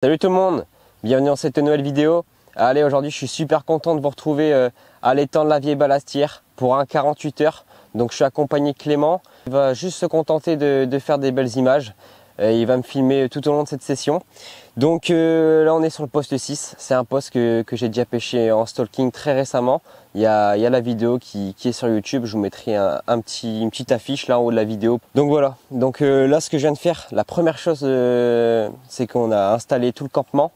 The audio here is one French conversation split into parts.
Salut tout le monde, bienvenue dans cette nouvelle vidéo. Allez, aujourd'hui je suis super content de vous retrouver à l'étang de la Vieille Ballastière pour un 48 heures. Donc je suis accompagné de Clément, il va juste se contenter de faire des belles images. Il va me filmer tout au long de cette session. Donc là on est sur le poste 6, c'est un poste que j'ai déjà pêché en stalking très récemment. Il y a la vidéo qui est sur YouTube, je vous mettrai une petite affiche là en haut de la vidéo. Donc voilà, donc là ce que je viens de faire, la première chose c'est qu'on a installé tout le campement.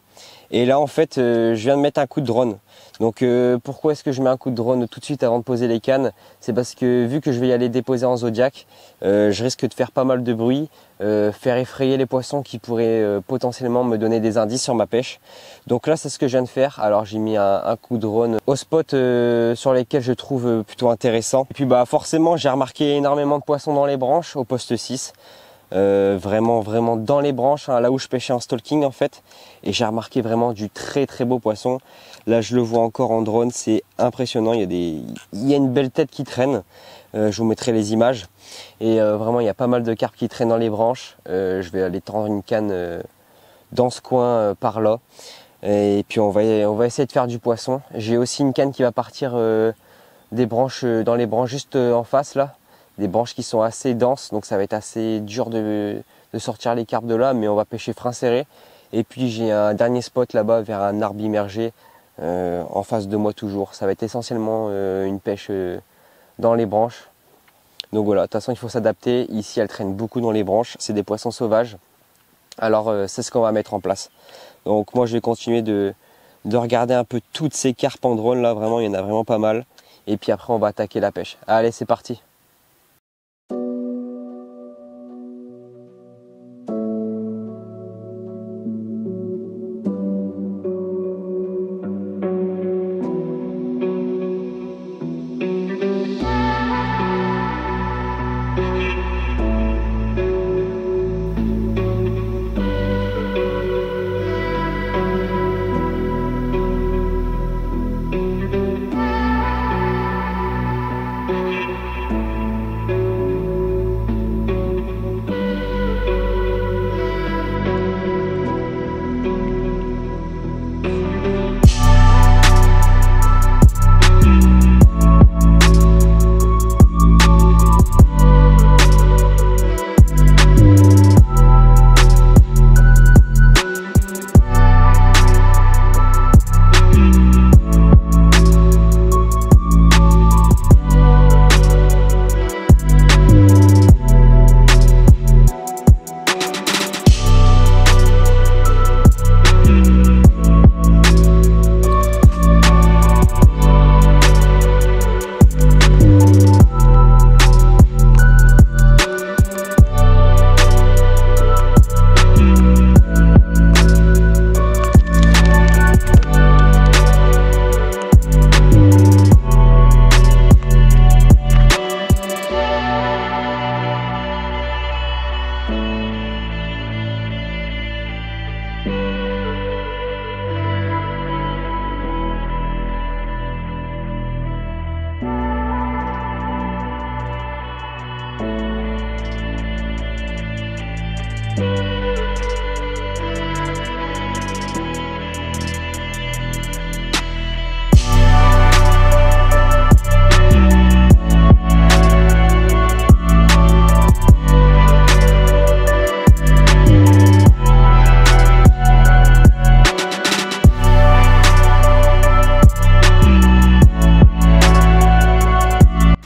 Et là en fait je viens de mettre un coup de drone. Donc pourquoi est-ce que je mets un coup de drone tout de suite avant de poser les cannes? C'est parce que vu que je vais y aller déposer en Zodiac, je risque de faire pas mal de bruit, faire effrayer les poissons qui pourraient potentiellement me donner des indices sur ma pêche. Donc là c'est ce que je viens de faire. Alors j'ai mis un coup de drone au spot sur lesquels je trouve plutôt intéressant. Et puis bah forcément j'ai remarqué énormément de poissons dans les branches au poste 6. Vraiment dans les branches, hein, là où je pêchais en stalking en fait, et j'ai remarqué vraiment du très beau poisson. Là je le vois encore en drone, c'est impressionnant, il y a une belle tête qui traîne. Je vous mettrai les images et vraiment il y a pas mal de carpes qui traînent dans les branches. Je vais aller tendre une canne dans ce coin par là, et puis on va essayer de faire du poisson. J'ai aussi une canne qui va partir des branches, dans les branches juste en face là, des branches qui sont assez denses, donc ça va être assez dur de sortir les carpes de là, mais on va pêcher frein serré. Et puis j'ai un dernier spot là-bas vers un arbre immergé en face de moi toujours. Ça va être essentiellement une pêche dans les branches. Donc voilà, de toute façon il faut s'adapter. Ici elle traîne beaucoup dans les branches, c'est des poissons sauvages. Alors c'est ce qu'on va mettre en place. Donc moi je vais continuer de regarder un peu toutes ces carpes en drone là, vraiment il y en a vraiment pas mal. Et puis après on va attaquer la pêche. Allez, c'est parti.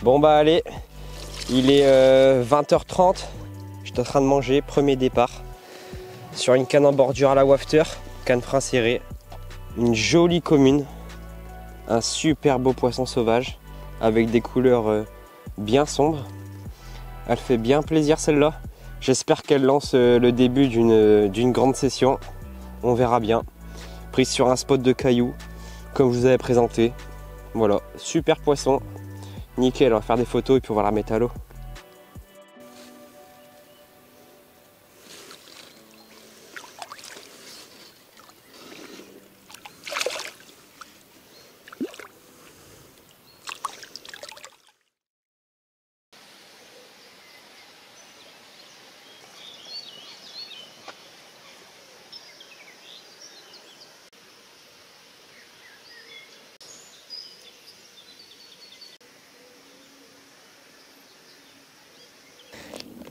Bon bah allez, il est 20h30, je suis en train de manger, premier départ sur une canne en bordure à la wafter, canne frein serré, une jolie commune, un super beau poisson sauvage avec des couleurs bien sombres. Elle fait bien plaisir celle-là, j'espère qu'elle lance le début d'une grande session, on verra bien. Prise sur un spot de cailloux comme je vous avais présenté, voilà, super poisson. Nickel, on va faire des photos et puis on va la remettre à l'eau.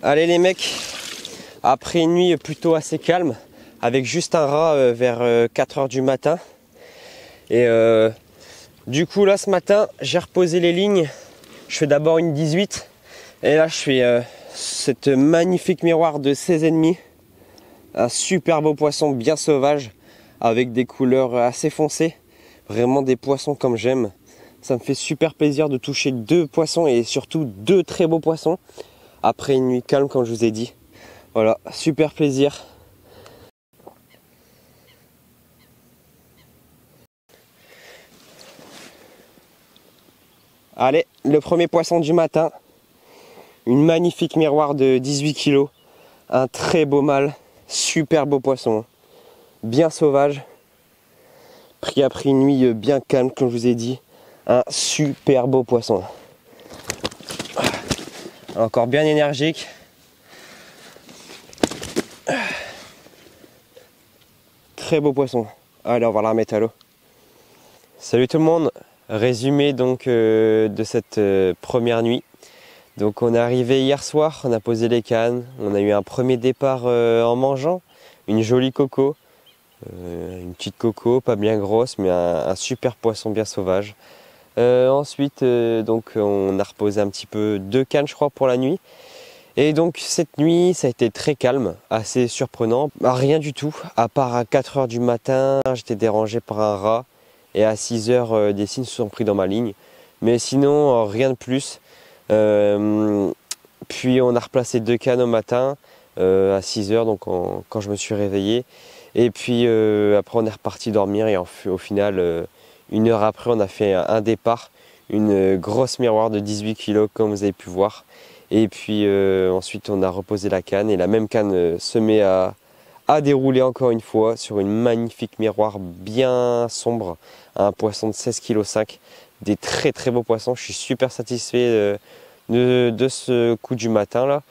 Allez les mecs, après une nuit plutôt assez calme, avec juste un rat vers 4 h du matin. Et du coup là ce matin, j'ai reposé les lignes. Je fais d'abord une 18. Et là je fais cette magnifique miroir de 16,5. Un super beau poisson bien sauvage, avec des couleurs assez foncées. Vraiment des poissons comme j'aime. Ça me fait super plaisir de toucher 2 poissons et surtout 2 très beaux poissons. Après une nuit calme comme je vous ai dit. Voilà, super plaisir. Allez, le premier poisson du matin. Une magnifique miroir de 18 kg. Un très beau mâle. Super beau poisson. Bien sauvage. Pris après une nuit bien calme comme je vous ai dit. Un super beau poisson. Encore bien énergique. Très beau poisson. Allez, on va la remettre à l'eau. Salut tout le monde. Résumé donc de cette première nuit. Donc on est arrivé hier soir, on a posé les cannes, on a eu un premier départ en mangeant, une jolie coco, une petite coco, pas bien grosse, mais un super poisson bien sauvage. Ensuite donc on a reposé un petit peu 2 cannes je crois pour la nuit. Et donc cette nuit ça a été très calme, assez surprenant, rien du tout, à part à 4 h du matin, j'étais dérangé par un rat. Et à 6 h, des cygnes se sont pris dans ma ligne. Mais sinon, rien de plus. Puis on a replacé 2 cannes au matin, à 6 h, donc quand je me suis réveillé. Et puis après, on est reparti dormir. Et au final, 1 heure après, on a fait un départ. Une grosse miroir de 18 kg, comme vous avez pu voir. Et puis ensuite, on a reposé la canne. Et la même canne se met à dérouler encore une fois sur une magnifique miroir bien sombre, un poisson de 16,5 kg, des très très beaux poissons. Je suis super satisfait de ce coup du matin là.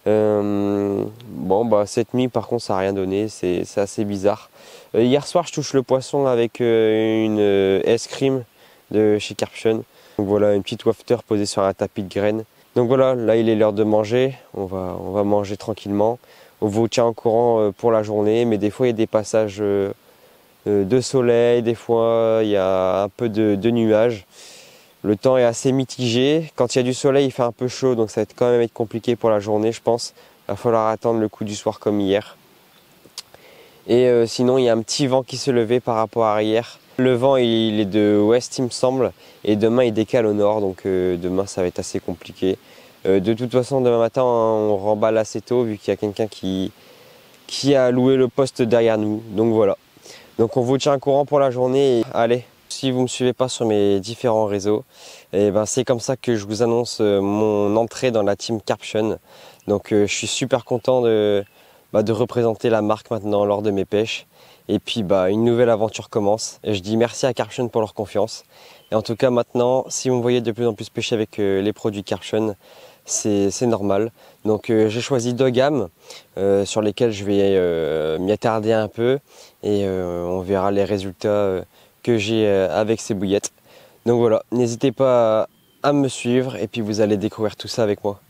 Bon bah cette nuit par contre ça n'a rien donné, c'est assez bizarre. Hier soir je touche le poisson avec une S-Cream de chez Karpchen. Donc voilà, une petite wafter posée sur un tapis de graines. Donc voilà, là il est l'heure de manger, on va manger tranquillement. On vous tient au courant pour la journée, mais des fois il y a des passages de soleil, des fois il y a un peu de nuages. Le temps est assez mitigé. Quand il y a du soleil, il fait un peu chaud, donc ça va quand même être compliqué pour la journée, je pense. Il va falloir attendre le coup du soir comme hier. Et sinon, il y a un petit vent qui se levait par rapport à hier. Le vent, il est de ouest, il me semble, et demain, il décale au nord, donc demain, ça va être assez compliqué. De toute façon, demain matin, on remballe assez tôt vu qu'il y a quelqu'un qui a loué le poste derrière nous. Donc voilà. Donc on vous tient au courant pour la journée. Et allez, si vous ne me suivez pas sur mes différents réseaux, et ben c'est comme ça que je vous annonce mon entrée dans la team Karpchen. Donc je suis super content de représenter la marque maintenant lors de mes pêches. Et puis une nouvelle aventure commence. Et je dis merci à Karpchen pour leur confiance. Et en tout cas maintenant, si vous me voyez de plus en plus pêcher avec les produits Karpchen, c'est normal. Donc j'ai choisi 2 gammes sur lesquelles je vais m'y attarder un peu et on verra les résultats que j'ai avec ces bouillettes. Donc voilà, n'hésitez pas à me suivre et puis vous allez découvrir tout ça avec moi.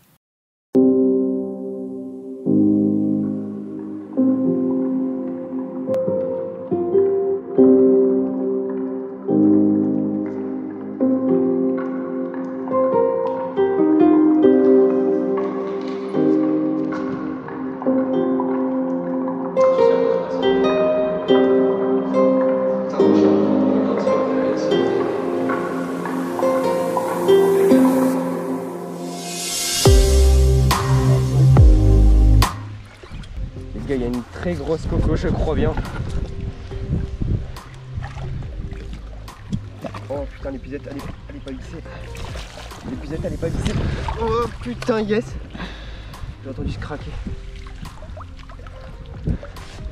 Il y a une très grosse coco, je crois bien. Oh putain, l'épuisette, elle est pas vissée. L'épuisette, elle est pas vissée. Oh putain, yes. J'ai entendu se craquer.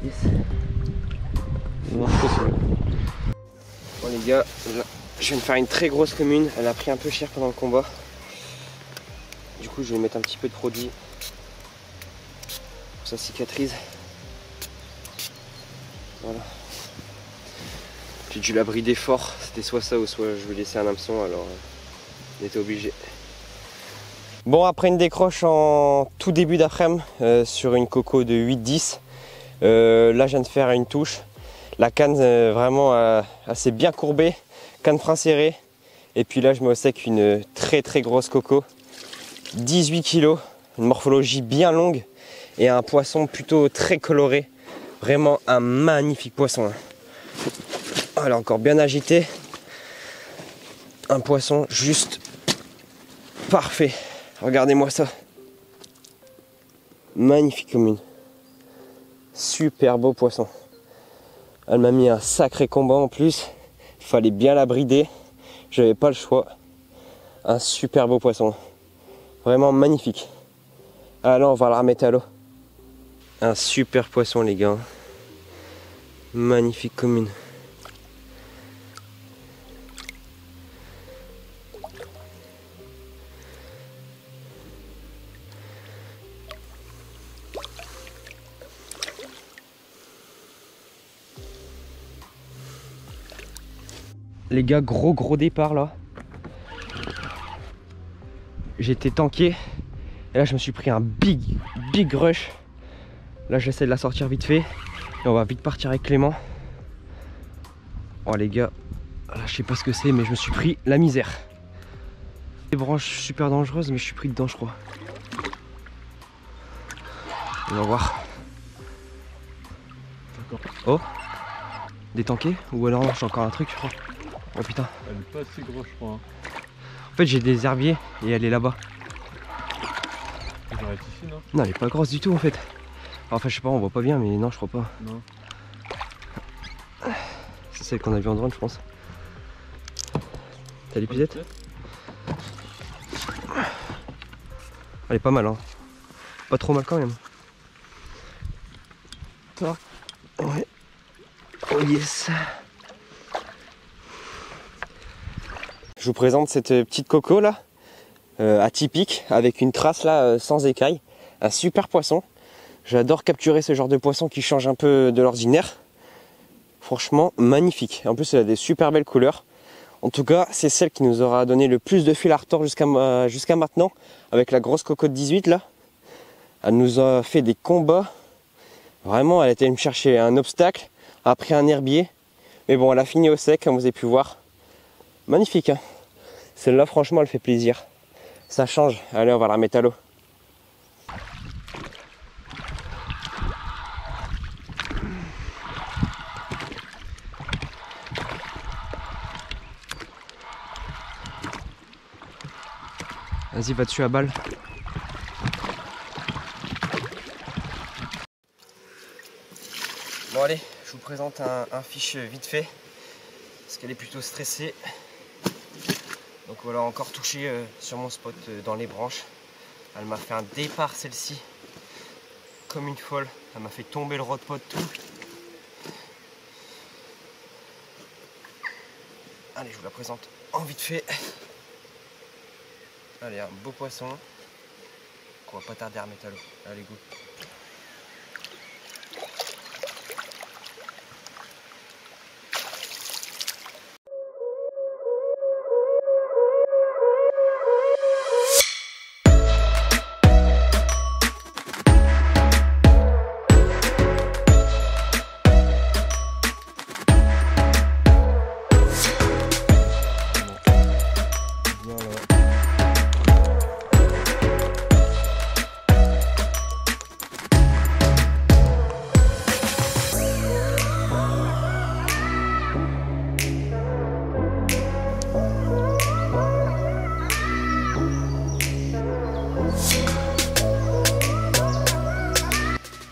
Yes. Non, bon les gars, là, je viens de faire une très grosse commune. Elle a pris un peu cher pendant le combat. Du coup, je vais mettre un petit peu de produit. Ça cicatrise. Voilà. J'ai dû la brider fort. C'était soit ça ou soit je vais laisser un hameçon, alors on était obligé. Bon, après une décroche en tout début d'après-midi sur une coco de 8-10, là je viens de faire une touche. La canne vraiment assez bien courbée, canne frein serré. Et puis là je mets au sec une très grosse coco, 18 kg, une morphologie bien longue et un poisson plutôt très coloré. Vraiment un magnifique poisson. Elle est encore bien agitée. Un poisson juste parfait. Regardez-moi ça. Magnifique comme une. Super beau poisson. Elle m'a mis un sacré combat en plus. Il fallait bien la brider. J'avais pas le choix. Un super beau poisson. Vraiment magnifique. Alors on va la remettre à l'eau. Un super poisson les gars. Magnifique comme une. Les gars, gros départ là. J'étais tanké. Et là je me suis pris un big rush. Là j'essaie de la sortir vite fait. Et on va vite partir avec Clément. Oh les gars, là je sais pas ce que c'est mais je me suis pris la misère. Des branches super dangereuses mais je suis pris dedans je crois. On va voir. Oh, des tankés ou alors j'ai encore un truc je crois. Oh putain. Elle est pas assez grosse je crois. Hein. En fait j'ai des herbiers et elle est là-bas. J'arrête ici non? Non elle est pas grosse du tout en fait. Enfin je sais pas, on voit pas bien mais non je crois pas. Non. C'est celle qu'on a vue en drone je pense. T'as l'épuisette? Elle est pas mal hein. Pas trop mal quand même. Toi. Ouais. Oh yes. Je vous présente cette petite coco là, atypique, avec une trace là sans écaille. Un super poisson. J'adore capturer ce genre de poisson qui change un peu de l'ordinaire. Franchement magnifique. En plus elle a des super belles couleurs. En tout cas c'est celle qui nous aura donné le plus de fil à retordre jusqu'à maintenant. Avec la grosse coco de 18 là. Elle nous a fait des combats. Vraiment elle était allée me chercher un obstacle. A pris un herbier. Mais bon elle a fini au sec comme vous avez pu voir. Magnifique hein. Celle-là franchement elle fait plaisir. Ça change. Allez on va la remettre à l'eau. Vas-y va dessus à balle. Bon allez, je vous présente un fiche vite fait. Parce qu'elle est plutôt stressée. Donc voilà, encore touché sur mon spot dans les branches. Elle m'a fait un départ celle-ci. Comme une folle. Elle m'a fait tomber le rod pot tout. Allez, je vous la présente en vite fait. Allez, un beau poisson. On va pas tarder à remettre à l'eau. Allez, go.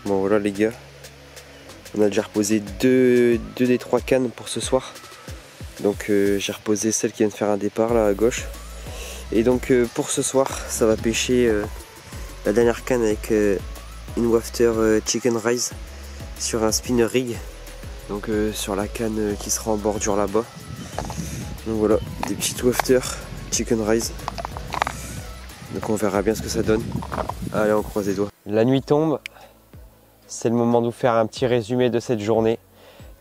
Bon voilà les gars, on a déjà reposé deux des 3 cannes pour ce soir. Donc j'ai reposé celle qui vient de faire un départ là à gauche. Et donc pour ce soir ça va pêcher la dernière canne avec une wafter chicken rise sur un spinner rig. Donc sur la canne qui sera en bordure là-bas. Donc voilà, des petites wafters chicken rise. Donc on verra bien ce que ça donne. Allez on croise les doigts. La nuit tombe. C'est le moment de vous faire un petit résumé de cette journée.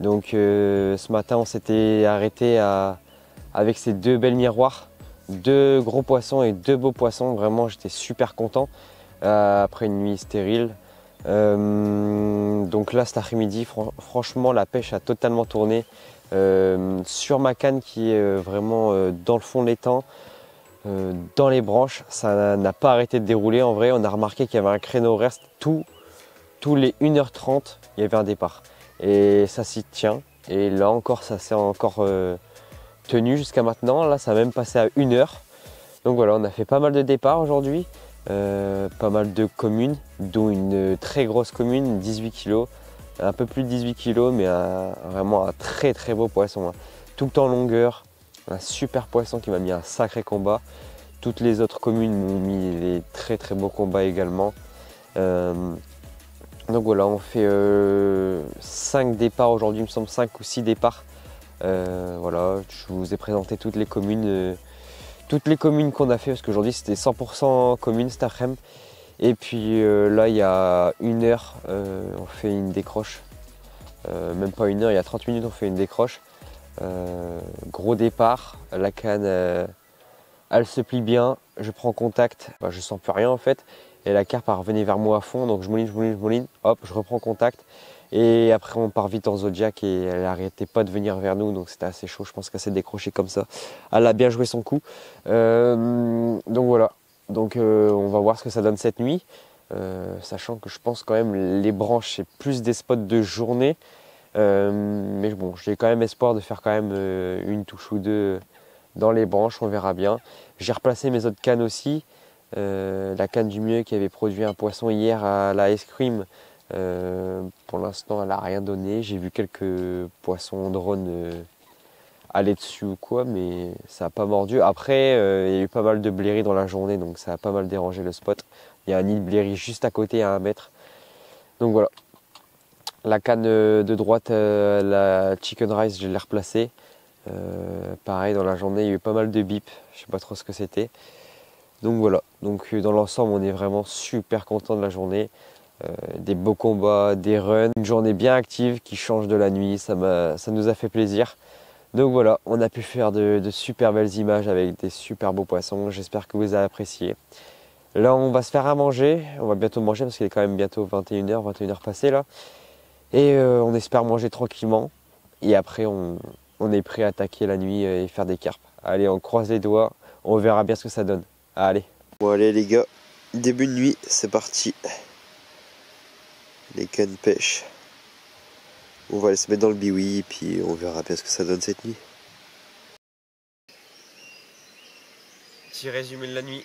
Donc ce matin on s'était arrêté avec ces 2 belles miroirs. 2 gros poissons et 2 beaux poissons. Vraiment, j'étais super content après une nuit stérile. Donc là, cet après-midi, franchement, la pêche a totalement tourné sur ma canne qui est vraiment dans le fond de l'étang. Dans les branches, ça n'a pas arrêté de dérouler. En vrai, on a remarqué qu'il y avait un créneau horaire tous les 1h30, il y avait un départ. Et ça s'y tient. Et là encore, ça s'est encore tenu jusqu'à maintenant. Là, ça a même passé à 1h. Donc voilà, on a fait pas mal de départs aujourd'hui. Pas mal de communes, dont une très grosse commune, 18 kg. Un peu plus de 18 kg, mais vraiment un très très beau poisson. Hein. Tout le temps en longueur. Un super poisson qui m'a mis un sacré combat. Toutes les autres communes m'ont mis des très très beaux combats également. Donc voilà, on fait 5 départs aujourd'hui, il me semble 5 ou 6 départs. Voilà, je vous ai présenté toutes les communes qu'on a fait, parce qu'aujourd'hui c'était 100% communes cet après-midi. Et puis là, il y a 1h, on fait une décroche. Même pas 1h, il y a 30 minutes, on fait une décroche. Gros départ, la canne elle se plie bien, je prends contact, je sens plus rien en fait, et la carpe revenait vers moi à fond, donc je mouline, hop, je reprends contact, et après on part vite en zodiac et elle n'arrêtait pas de venir vers nous, donc c'était assez chaud, je pense qu'elle s'est décrochée comme ça, elle a bien joué son coup, donc voilà, donc on va voir ce que ça donne cette nuit, sachant que je pense quand même les branches c'est plus des spots de journée. Mais bon, j'ai quand même espoir de faire quand même une touche ou deux dans les branches, on verra bien. J'ai replacé mes autres cannes aussi. La canne du mieux qui avait produit un poisson hier à la ice cream. Pour l'instant, elle n'a rien donné. J'ai vu quelques poissons drone aller dessus ou quoi, mais ça n'a pas mordu. Après, il y a eu pas mal de blairies dans la journée, donc ça a pas mal dérangé le spot. Il y a un nid de blairies juste à côté à 1 mètre. Donc voilà. La canne de droite, la chicken rice, je l'ai replacée. Pareil, dans la journée, il y a eu pas mal de bips. Je sais pas trop ce que c'était. Donc voilà. Donc dans l'ensemble, on est vraiment super content de la journée. Des beaux combats, des runs, une journée bien active qui change de la nuit. Ça nous a fait plaisir. Donc voilà, on a pu faire de super belles images avec des super beaux poissons. J'espère que vous avez apprécié. Là, on va se faire à manger. On va bientôt manger parce qu'il est quand même bientôt 21h, 21h passé là. Et on espère manger tranquillement. Et après, on est prêt à attaquer la nuit et faire des carpes. Allez, on croise les doigts. On verra bien ce que ça donne. Allez. Bon, allez les gars. Début de nuit, c'est parti. Les cannes pêche. On va aller se mettre dans le biwi et puis on verra bien ce que ça donne cette nuit. Petit résumé de la nuit.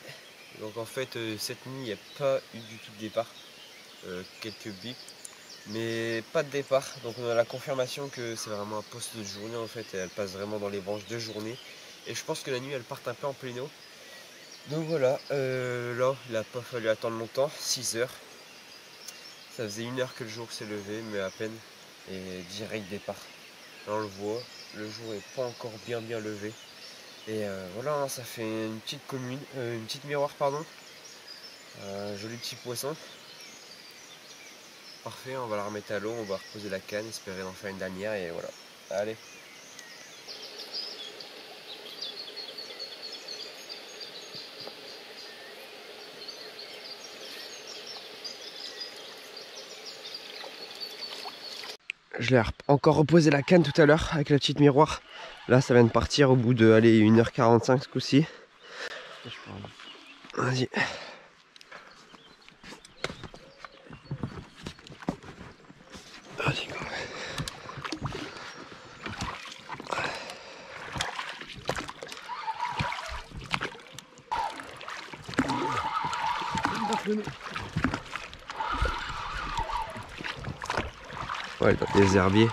Donc en fait, cette nuit, il n'y a pas eu du tout de départ. Quelques bips. Mais pas de départ, donc on a la confirmation que c'est vraiment un poste de journée en fait, et elle passe vraiment dans les branches de journée. Et je pense que la nuit elle part un peu en pléno. Donc voilà, là il n'a pas fallu attendre longtemps, 6 heures. Ça faisait 1 heure que le jour s'est levé, mais à peine, et direct départ. Là on le voit, le jour n'est pas encore bien levé. Et voilà, hein, ça fait une petite commune, une petite miroir pardon. Joli petit poisson. Parfait, on va la remettre à l'eau, on va reposer la canne, espérer en faire une dernière et voilà. Allez. Je l'ai encore reposé la canne tout à l'heure avec la petite miroir. Là ça vient de partir au bout de 1h45 ce coup-ci. Vas-y. Vas-y, go. Ouais, dans les herbiers.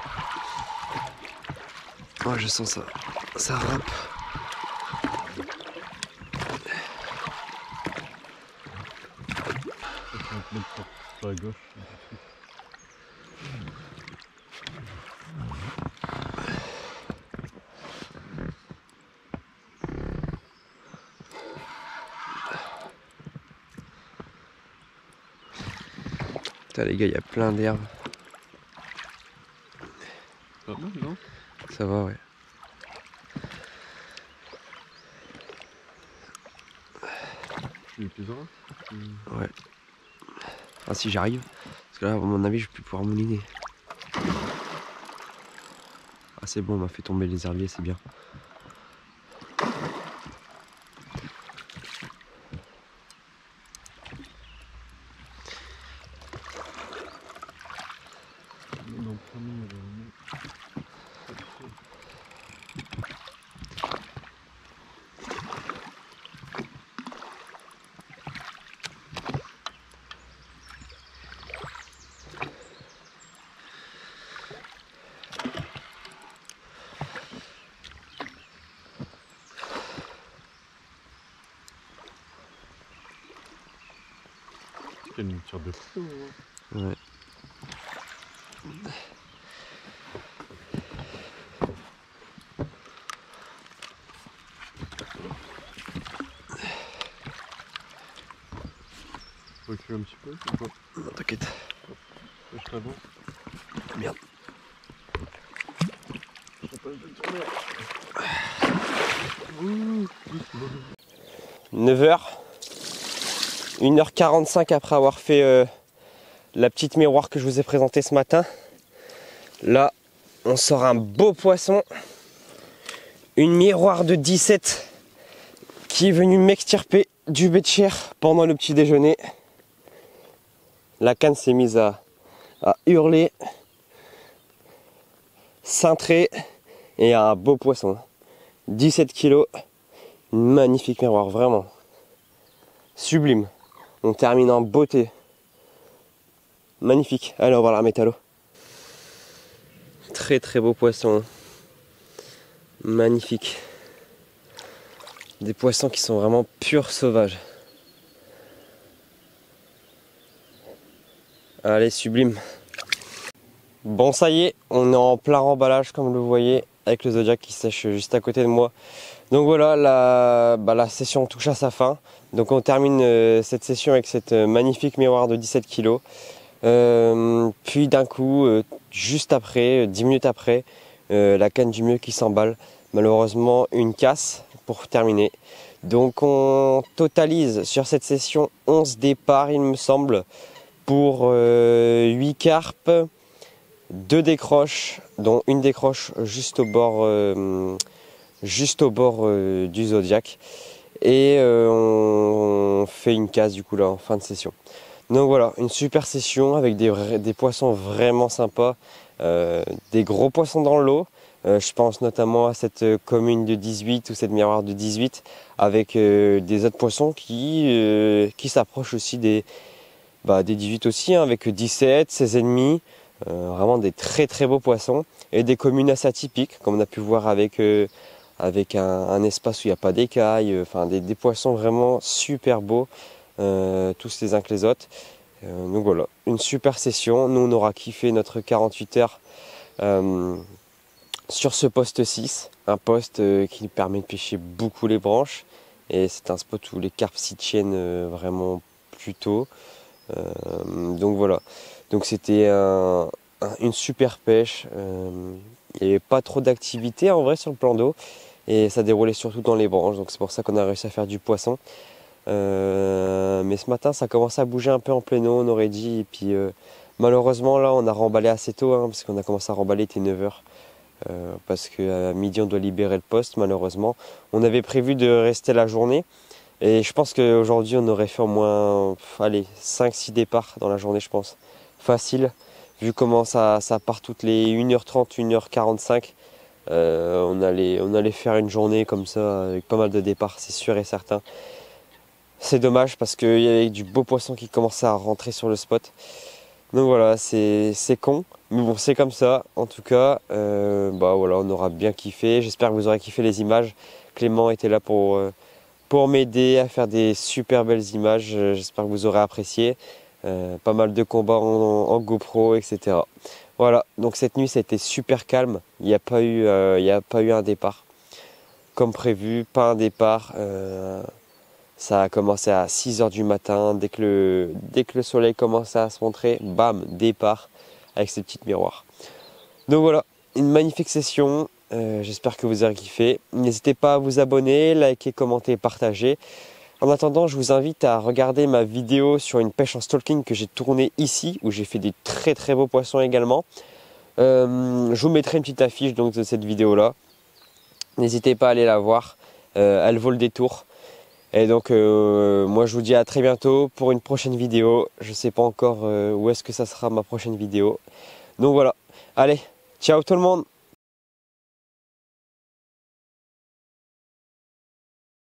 Ouais, je sens ça. Ça rappe. Sur la gauche. Putain les gars, il y a plein d'herbes. Pas mal, non? Ça va, ouais. Tu les pèseras? Ouais. Ah, si j'arrive. Parce que là, à mon avis, je vais plus pouvoir mouliner. Ah, c'est bon, on m'a fait tomber les herbiers, c'est bien. Dans le premier, il y avait un autre. Quelle une tire de feu, hein. Ouais. Faut reculer un petit peu ou pas? Non, t'inquiète. Je t'avance. Merde. 9h. 1h45 après avoir fait la petite miroir que je vous ai présentée ce matin. Là, on sort un beau poisson. Une miroir de 17 qui est venue m'extirper du bétchière pendant le petit déjeuner. La canne s'est mise à hurler, cintrer, et un beau poisson. 17 kilos, une magnifique miroir, vraiment. Sublime. On termine en beauté. Magnifique. Allez, on va voir la remettre à l'eau. Très très beau poisson. Magnifique. Des poissons qui sont vraiment purs sauvages. Allez, sublime. Bon, ça y est, on est en plein remballage comme vous le voyez, avec le Zodiac qui sèche juste à côté de moi. Donc voilà, la session touche à sa fin. Donc on termine cette session avec cette magnifique miroir de 17 kg. Puis d'un coup, juste après, 10 minutes après, la canne du mieux qui s'emballe. Malheureusement, une casse pour terminer. Donc on totalise sur cette session 11 départs, il me semble, pour 8 carpes, 2 décroches, dont une décroche juste au bord du Zodiac. Et on fait une casse du coup là en fin de session. Donc voilà, une super session avec des poissons vraiment sympas, des gros poissons dans l'eau. Je pense notamment à cette commune de 18 ou cette miroir de 18 avec des autres poissons qui s'approchent aussi des 18 aussi, hein, avec 17, 16,5. Vraiment des très très beaux poissons et des communes assez atypiques comme on a pu voir avec un espace où il n'y a pas d'écailles, enfin des poissons vraiment super beaux, tous les uns que les autres. Donc voilà, une super session. Nous on aura kiffé notre 48 heures sur ce poste 6, un poste qui permet de pêcher beaucoup les branches et c'est un spot où les carpes s'y tiennent vraiment plus tôt. Donc voilà, donc c'était une super pêche. Il n'y avait pas trop d'activité en vrai sur le plan d'eau et ça déroulait surtout dans les branches, donc c'est pour ça qu'on a réussi à faire du poisson. Mais ce matin ça commençait à bouger un peu en plein eau, on aurait dit, et puis malheureusement là on a remballé assez tôt, hein, parce qu'on a commencé à remballer, il était 9h, parce qu'à midi on doit libérer le poste malheureusement. On avait prévu de rester la journée et je pense qu'aujourd'hui on aurait fait au moins 5-6 départs dans la journée, je pense, facile, vu comment ça part toutes les 1h30, 1h45. On allait faire une journée comme ça avec pas mal de départs, c'est sûr et certain. C'est dommage parce qu'il y avait du beau poisson qui commençait à rentrer sur le spot. Donc voilà, c'est con, mais bon, c'est comme ça. En tout cas, voilà, on aura bien kiffé. J'espère que vous aurez kiffé les images. Clément était là pour m'aider à faire des super belles images. J'espère que vous aurez apprécié. Pas mal de combats en GoPro, etc. Voilà, donc cette nuit ça a été super calme. Il n'y a pas eu un départ comme prévu, pas un départ. Ça a commencé à 6h du matin, dès que le soleil commençait à se montrer, bam, départ avec ces petites miroirs. Donc voilà, une magnifique session, j'espère que vous aurez kiffé. N'hésitez pas à vous abonner, liker, commenter, partager. En attendant, je vous invite à regarder ma vidéo sur une pêche en stalking que j'ai tournée ici, où j'ai fait des très très beaux poissons également. Je vous mettrai une petite affiche donc, de cette vidéo là. N'hésitez pas à aller la voir, elle vaut le détour. Et donc moi je vous dis à très bientôt pour une prochaine vidéo. Je ne sais pas encore où est-ce que ça sera ma prochaine vidéo. Donc voilà, allez, ciao tout le monde!